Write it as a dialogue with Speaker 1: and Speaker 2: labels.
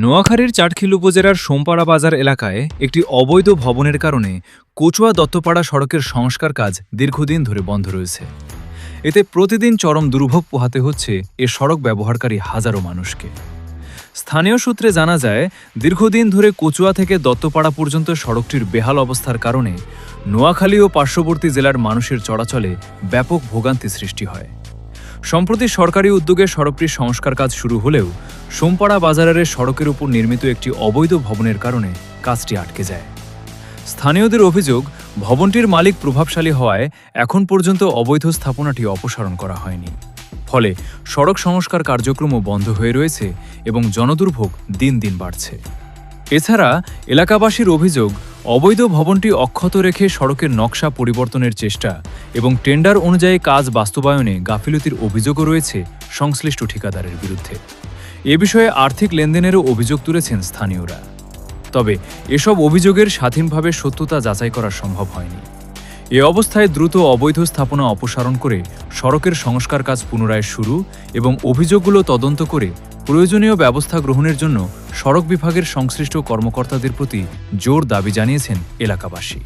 Speaker 1: নোয়াখালীর চাটখিল উপজেলার সোমপাড়া বাজার এলাকায় একটি অবৈধ ভবনের কারণে কচুয়া দত্তপাড়া সড়কের সংস্কার কাজ দীর্ঘদিন ধরে বন্ধ রয়েছে। এতে প্রতিদিন চরম দুর্ভোগ পোহাতে হচ্ছে এ সড়ক ব্যবহারকারী হাজারো মানুষকে। স্থানীয় সূত্রে জানা যায়, দীর্ঘদিন ধরে কচুয়া থেকে দত্তপাড়া পর্যন্ত সড়কটির বেহাল অবস্থার কারণে নোয়াখালী ও পার্শ্ববর্তী জেলার মানুষের চলাচলে ব্যাপক ভোগান্তি সৃষ্টি হয়। সম্প্রতি সরকারি উদ্যোগে সড়কটির সংস্কার কাজ শুরু হলেও সোমপাড়া বাজারের সড়কের উপর নির্মিত একটি অবৈধ ভবনের কারণে কাজটি আটকে যায়। স্থানীয়দের অভিযোগ, ভবনটির মালিক প্রভাবশালী হওয়ায় এখন পর্যন্ত অবৈধ স্থাপনাটি অপসারণ করা হয়নি। ফলে সড়ক সংস্কার কার্যক্রমও বন্ধ হয়ে রয়েছে এবং জনদুর্ভোগ দিন দিন বাড়ছে। এছাড়া এলাকাবাসীর অভিযোগ, অবৈধ ভবনটি অক্ষত রেখে সড়কের নকশা পরিবর্তনের চেষ্টা এবং টেন্ডার অনুযায়ী কাজ বাস্তবায়নে গাফিলতির অভিযোগও রয়েছে সংশ্লিষ্ট ঠিকাদারের বিরুদ্ধে। এ বিষয়ে আর্থিক লেনদেনেরও অভিযোগ তুলেছেন স্থানীয়রা। তবে এসব অভিযোগের স্বাধীনভাবে সত্যতা যাচাই করা সম্ভব হয়নি। এ অবস্থায় দ্রুত অবৈধ স্থাপনা অপসারণ করে সড়কের সংস্কার কাজ পুনরায় শুরু এবং অভিযোগগুলো তদন্ত করে প্রয়োজনীয় ব্যবস্থা গ্রহণের জন্য সড়ক বিভাগের সংশ্লিষ্ট কর্মকর্তাদের প্রতি জোর দাবি জানিয়েছেন এলাকাবাসী।